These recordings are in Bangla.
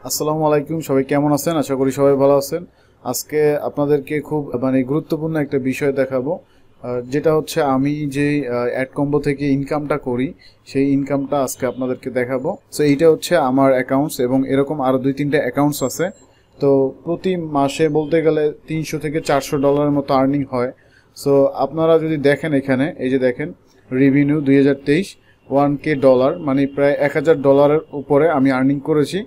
আসসালামু আলাইকুম, সবাই কেমন আছেন? আশা করি সবাই ভালো আছেন। আজকে আপনাদেরকে খুব গুরুত্বপূর্ণ একটা বিষয় দেখাবো, যেটা হচ্ছে আমি যে অ্যাডকম্বো থেকে ইনকামটা করি সেই ইনকামটা আজকে আপনাদেরকে দেখাবো। সো এইটা হচ্ছে আমার অ্যাকাউন্টস এবং এরকম আরও 2-3টে অ্যাকাউন্টস আছে। তো প্রতি মাসে বলতে গেলে $300 থেকে $400 মতো আর্নিং হয়। সো আপনারা যদি দেখেন, এখানে এই যে দেখেন রেভিনিউ 2023 $1K, মানে প্রায় $1000 উপরে আমি আর্নিং করেছি।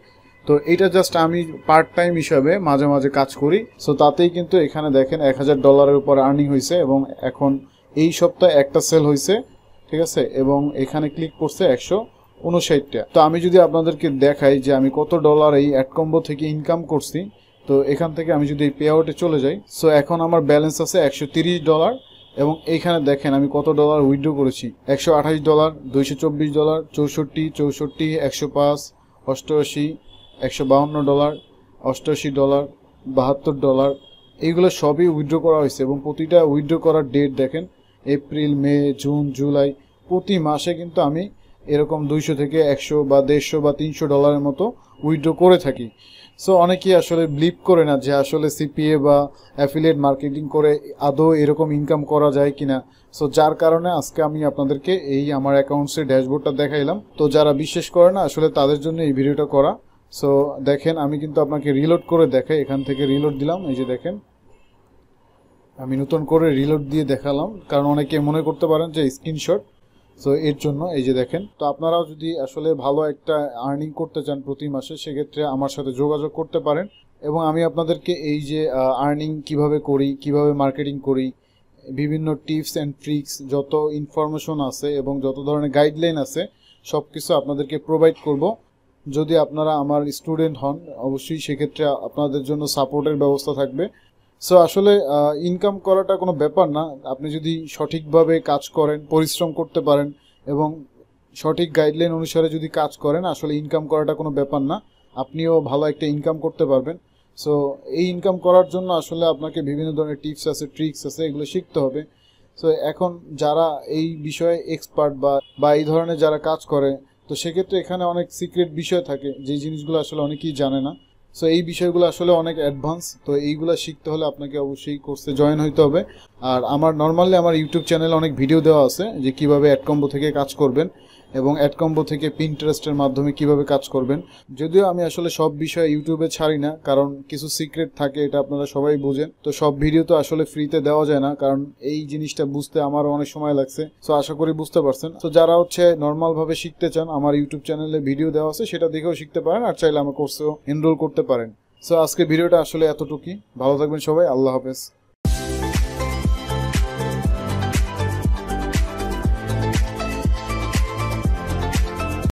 তো এটা জাস্ট আমি পার্ট টাইম হিসাবে মাঝে মাঝে কাজ করি। সো তাতেই কিন্তু এখানে দেখেন $1000 উপর আর্নিং হয়েছে এবং এখন এই সপ্তাহে একটা সেল হয়েছে, ঠিক আছে, এবং এখানে ক্লিক করছে 159টা। তো আমি যদি আপনাদেরকে দেখাই যে আমি কত ডলার এই অ্যাডকম্বো থেকে ইনকাম করছি, তো এখান থেকে আমি যদি এই পে আউটে চলে যাই, সো এখন আমার ব্যালেন্স আছে $130 এবং এইখানে দেখেন আমি কত ডলার উইথড্র করেছি। $128, $224, 64, 64, 105, 88, $152, $88, $72, এইগুলো সবই উইথড্র করা হয়েছে এবং প্রতিটা উইথড্র করার ডেট দেখেন এপ্রিল, মে, জুন, জুলাই। প্রতি মাসে কিন্তু আমি এরকম 200 থেকে 100 বা 150 বা $300 মতো উইথড্র করে থাকি। সো অনেকেই আসলে বিলিভ করে না যে আসলে সিপিএ বা অ্যাফিলিয়েট মার্কেটিং করে আদৌ এরকম ইনকাম করা যায় কিনা। সো যার কারণে আজকে আমি আপনাদেরকে এই আমার অ্যাকাউন্টসের ড্যাশবোর্ডটা দেখাইলাম। তো যারা বিশ্বাস করে না আসলে তাদের জন্য এই ভিডিওটা করা। সো দেখেন আমি কিন্তু আপনাকে রিলোড করে দেখাই। এখান থেকে রিলোড দিলাম, এই যে দেখেন আমি নতুন করে রিলোড দিয়ে দেখালাম, কারণ অনেকে মনে করতে পারেন যে স্ক্রিনশট। সো এর জন্য এই যে দেখেন। তো আপনারাও যদি আসলে ভালো একটা আর্নিং করতে চান প্রতি মাসে, সেক্ষেত্রে আমার সাথে যোগাযোগ করতে পারেন এবং আমি আপনাদেরকে এই যে আর্নিং কিভাবে করি, কিভাবে মার্কেটিং করি, বিভিন্ন টিপস অ্যান্ড ট্রিক্স, যত ইনফরমেশন আছে এবং যত ধরনের গাইডলাইন আছে সব কিছু আপনাদেরকে প্রোভাইড করব। যদি আপনারা আমার স্টুডেন্ট হন, অবশ্যই সেক্ষেত্রে আপনাদের জন্য সাপোর্টের ব্যবস্থা থাকবে। সো আসলে ইনকাম করাটা কোনো ব্যাপার না, আপনি যদি সঠিকভাবে কাজ করেন, পরিশ্রম করতে পারেন এবং সঠিক গাইডলাইন অনুসারে যদি কাজ করেন, আসলে ইনকাম করাটা কোনো ব্যাপার না, আপনিও ভালো একটা ইনকাম করতে পারবেন। সো এই ইনকাম করার জন্য আসলে আপনাকে বিভিন্ন ধরনের টিপস আছে, ট্রিক্স আছে, এগুলো শিখতে হবে। সো এখন যারা এই বিষয়ে এক্সপার্ট বা এই ধরনের যারা কাজ করে, তো সেক্ষেত্রে এখানে অনেক সিক্রেট বিষয় থাকে যে জিনিসগুলো আসলে অনেকেই জানে না। সো এই বিষয়গুলো আসলে অনেক অ্যাডভান্স। তো এইগুলো শিখতে হলে আপনাকে অবশ্যই কোর্সে জয়েন হইতে হবে। আর আমার নর্মালি আমার ইউটিউব চ্যানেলে অনেক ভিডিও দেওয়া আছে যে কিভাবে অ্যাডকম্বো থেকে কাজ করবেন এবং অ্যাডকম্বো থেকে পিন্টারেস্টের মাধ্যমে কিভাবে কাজ করবেন। যদিও আমি আসলে সব বিষয় ইউটিউবে ছাড়ি না, কারণ কিছু সিক্রেট থাকে, এটা আপনারা সবাই বুঝেন। তো সব ভিডিও তো আসলে ফ্রিতে দেওয়া যায় না, কারণ এই জিনিসটা বুঝতে আমারও অনেক সময় লাগছে। সো আশা করি বুঝতে পারছেন। তো যারা হচ্ছে নর্মালভাবে শিখতে চান, আমার ইউটিউব চ্যানেলে ভিডিও দেওয়া আছে, সেটা দেখেও শিখতে পারেন, আর চাইলে আমার কোর্সেও এনরোল করতে পারেন। সো আজকে ভিডিওটা আসলে এতটুকুই। ভালো থাকবেন সবাই, আল্লাহ হাফেজ।